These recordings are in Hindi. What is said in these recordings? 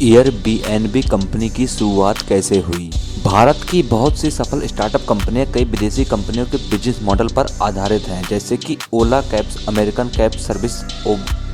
एयरबीएनबी कंपनी की शुरुआत कैसे हुई। भारत की बहुत सी सफल स्टार्टअप कंपनियां कई विदेशी कंपनियों के बिजनेस मॉडल पर आधारित हैं, जैसे कि ओला कैब्स, अमेरिकन कैब सर्विस,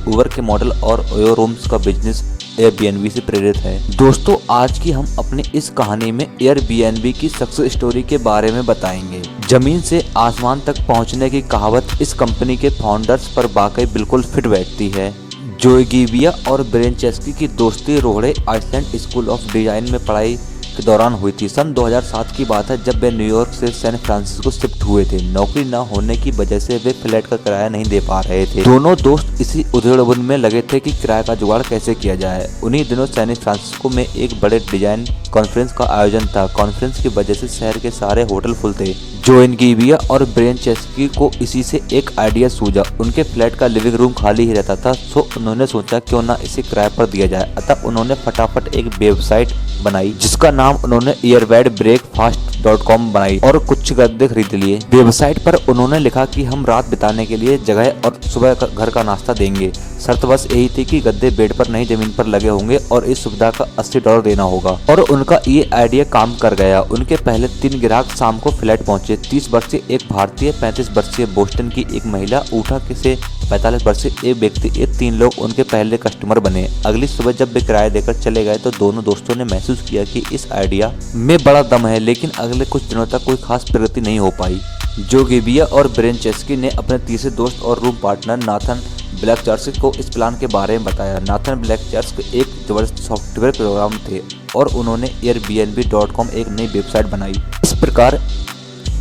उबर के मॉडल और ओयो रूम्स का बिजनेस एयरबीएनबी से प्रेरित है। दोस्तों, आज की हम अपनी इस कहानी में एयरबीएनबी की सक्सेस स्टोरी के बारे में बताएंगे। जमीन से आसमान तक पहुंचने की कहावत इस कंपनी के फाउंडर्स पर वाकई बिल्कुल फिट बैठती है। जोय गिविया और ब्रेन चेस्की की दोस्ती रोहड़े आइसलैंड स्कूल ऑफ डिजाइन में पढ़ाई के दौरान हुई थी। सन 2007 की बात है, जब वे न्यूयॉर्क से सैन फ्रांसिस्को शिफ्ट हुए थे। नौकरी न होने की वजह से वे फ्लैट का किराया नहीं दे पा रहे थे। दोनों दोस्त इसी उधेड़-बुन में लगे थे कि किराए का जुगाड़ कैसे किया जाए। उन्हीं दिनों सैन फ्रांसिस्को में एक बड़े डिजाइन कॉन्फ्रेंस का आयोजन था। कॉन्फ्रेंस की वजह से शहर के सारे होटल फुल थे। जोय गिविया और ब्रेन चेस्की को इसी से एक आइडिया सूझा। उनके फ्लैट का लिविंग रूम खाली ही रहता था, तो उन्होंने सोचा क्यों ना इसे किराए पर दिया जाए। अतः उन्होंने फटाफट एक वेबसाइट बनाई, जिसका नाम उन्होंने earbedbreakfast.com बनाई और कुछ गद्दे खरीद लिए। वेबसाइट पर उन्होंने लिखा कि हम रात बिताने के लिए जगह और सुबह घर का नाश्ता देंगे। शर्त बस यही थी कि गद्दे बेड पर नहीं जमीन पर लगे होंगे और इस सुविधा का $80 देना होगा। और उनका ये आइडिया काम कर गया। उनके पहले 3 ग्राहक शाम को फ्लैट पहुंचे। 30 वर्षीय एक भारतीय, 35 वर्षीय बोस्टन की एक महिला, ऊटा से 45 वर्षीय एक व्यक्ति। ये 3 लोग उनके पहले कस्टमर बने। अगली सुबह जब वे किराया देकर चले गए तो दोनों दोस्तों ने महसूस किया कि इस आइडिया में बड़ा दम है, लेकिन अगले कुछ दिनों तक कोई खास प्रगति नहीं हो पाई। जो गिविया और ब्रेन चेस्की ने अपने तीसरे दोस्त और रूम पार्टनर नाथन ब्लैकचर्स्की को इस प्लान के बारे में बताया। नाथन ब्लैकचर्स्की एक जबरदस्त सॉफ्टवेयर प्रोग्राम थे और उन्होंने airbnb.com एक नई वेबसाइट बनाई। इस प्रकार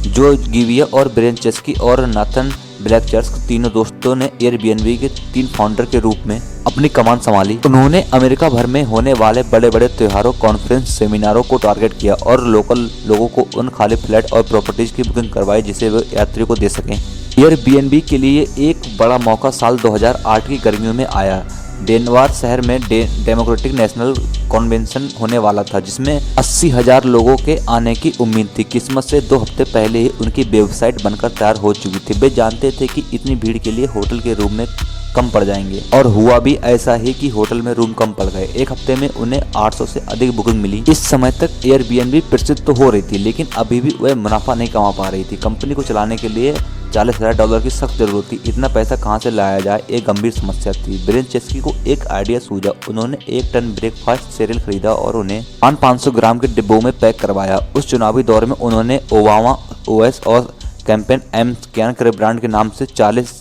जो गिविया और ब्रेन चेस्की और नाथन ब्लैकचर्स्की तीनों दोस्तों ने एयरबीएनबी के 3 फाउंडर के रूप में अपनी कमान संभाली। उन्होंने अमेरिका भर में होने वाले बड़े बड़े त्योहारों, कॉन्फ्रेंस, सेमिनारों को टारगेट किया और लोकल लोगों को उन खाली फ्लैट और प्रॉपर्टीज की बुकिंग करवाई जिसे वे यात्री को दे सकें। एयरबीएनबी के लिए एक बड़ा मौका साल 2008 की गर्मियों में आया। डेनवर शहर में डेमोक्रेटिक नेशनल कन्वेंशन होने वाला था, जिसमें 80,000 लोगों के आने की उम्मीद थी। किस्मत से 2 हफ्ते पहले ही उनकी वेबसाइट बनकर तैयार हो चुकी थी। वे जानते थे कि इतनी भीड़ के लिए होटल के रूम में कम पड़ जाएंगे, और हुआ भी ऐसा ही कि होटल में रूम कम पड़ गए। एक हफ्ते में उन्हें 800 से अधिक बुकिंग मिली। इस समय तक एयरबीएनबी प्रसिद्ध तो हो रही थी, लेकिन अभी भी वह मुनाफा नहीं कमा पा रही थी। कंपनी को चलाने के लिए $40,000 की सख्त जरूरत थी। इतना पैसा कहां से लाया जाए, एक गंभीर समस्या थी। ब्रेन चेस्की को एक आइडिया सूझा। उन्होंने 1 टन ब्रेकफास्ट सीरियल खरीदा और उन्हें 500 ग्राम के डिब्बों में पैक करवाया। उस चुनावी दौर में उन्होंने ओबामा ओएस और कैंपेन एम कैन करे ब्रांड के नाम से $40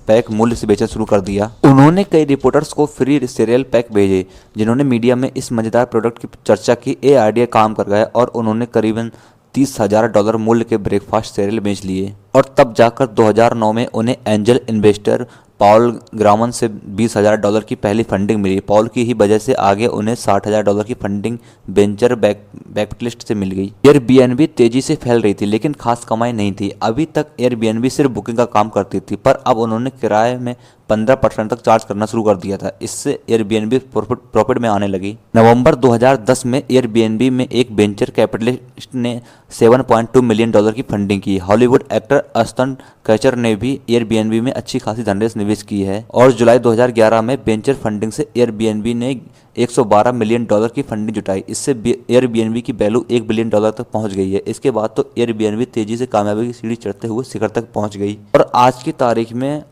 पैक मूल्य से बेचना शुरू कर दिया। उन्होंने कई रिपोर्टर्स को फ्री सीरियल पैक भेजे, जिन्होंने मीडिया में इस मजेदार प्रोडक्ट की चर्चा की। ये आइडिया काम कर गया और उन्होंने करीबन $30,000 मूल्य के ब्रेकफास्ट सीरियल बेच लिए। और तब जाकर 2009 में उन्हें एंजल इन्वेस्टर पॉल ग्रामन से $20,000 की पहली फंडिंग मिली। पॉल की ही वजह से आगे उन्हें $60,000 की फंडिंग वेंचर बैकलिस्ट से मिल गई। एयरबीएनबी तेजी से फैल रही थी, लेकिन खास कमाई नहीं थी। अभी तक एयरबीएनबी सिर्फ बुकिंग का काम करती थी, पर अब उन्होंने किराए में 15% तक चार्ज करना शुरू कर दिया था। इससे एयरबीएनबी प्रॉफिट में आने लगी। नवंबर 2010 में एयरबीएनबी में एक वेंचर कैपिटलिस्ट ने $7.2 मिलियन की फंडिंग की। हॉलीवुड एक्टर अस्टन कचर ने भी एयरबीएनबी में अच्छी खासी धनराशि निवेश की है, और जुलाई 2011 में वेंचर फंडिंग से एयरबीएनबी ने $112 मिलियन की फंडिंग जुटाई। इससे एयरबीएनबी की वैल्यू $1 बिलियन तक पहुंच गई है। इसके बाद तो एयरबीएनबी तेजी से कामयाबी की सीढ़ी चढ़ते हुए शिखर तक पहुंच गई। और आज की तारीख में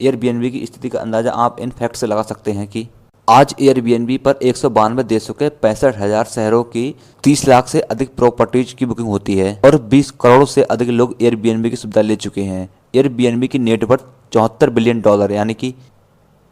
एयरबीएनबी की स्थिति का अंदाजा आप इन फैक्ट से लगा सकते हैं कि आज एयरबीएनबी पर 192 देशों के 65,000 शहरों की 30 लाख से अधिक प्रॉपर्टीज की बुकिंग होती है, और 20 करोड़ से अधिक लोग एयरबीएनबी की सुविधा ले चुके हैं। एयरबीएनबी की नेटवर्थ $74 बिलियन यानी कि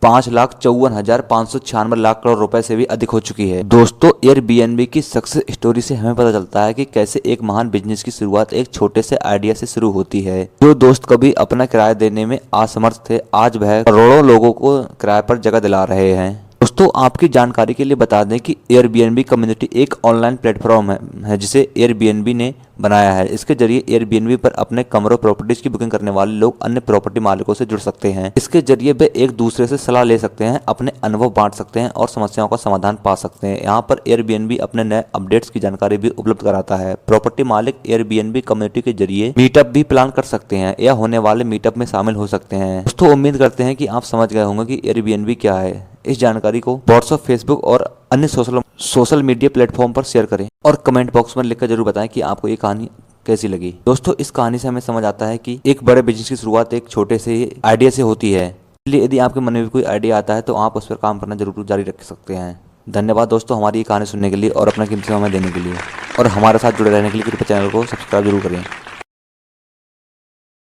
5,54,596 लाख करोड़ रुपए से भी अधिक हो चुकी है। दोस्तों, एयरबीएनबी की सक्सेस स्टोरी से हमें पता चलता है कि कैसे एक महान बिजनेस की शुरुआत एक छोटे से आइडिया से शुरू होती है। जो दोस्त कभी अपना किराया देने में असमर्थ थे, आज वह करोड़ों लोगों को किराए पर जगह दिला रहे हैं। दोस्तों, आपकी जानकारी के लिए बता दें कि एयरबीएनबी कम्युनिटी एक ऑनलाइन प्लेटफॉर्म है जिसे एयरबीएनबी ने बनाया है। इसके जरिए एयरबीएनबी पर अपने कमरों, प्रॉपर्टीज की बुकिंग करने वाले लोग अन्य प्रॉपर्टी मालिकों से जुड़ सकते हैं। इसके जरिए वे एक दूसरे से सलाह ले सकते हैं, अपने अनुभव बांट सकते हैं और समस्याओं का समाधान पा सकते हैं। यहाँ पर एयरबीएनबी अपने नए अपडेट्स की जानकारी भी उपलब्ध कराता है। प्रॉपर्टी मालिक एयरबीएनबी कम्युनिटी के जरिए मीटअप भी प्लान कर सकते हैं या होने वाले मीटअप में शामिल हो सकते हैं। दोस्तों, उम्मीद करते हैं कि आप समझ गए होंगे कि एयरबीएनबी क्या है। इस जानकारी को व्हाट्सएप, फेसबुक और अन्य सोशल मीडिया प्लेटफॉर्म पर शेयर करें और कमेंट बॉक्स में लिखकर जरूर बताएं कि आपको ये कहानी कैसी लगी। दोस्तों, इस कहानी से हमें समझ आता है कि एक बड़े बिजनेस की शुरुआत एक छोटे से आइडिया से होती है। इसलिए यदि आपके मन में भी कोई आइडिया आता है तो आप उस पर काम करना जरूर जारी रख सकते हैं। धन्यवाद दोस्तों, हमारी ये कहानी सुनने के लिए और अपना कीमती समय देने के लिए, और हमारे साथ जुड़े रहने के लिए कृपया चैनल को सब्सक्राइब जरूर करें।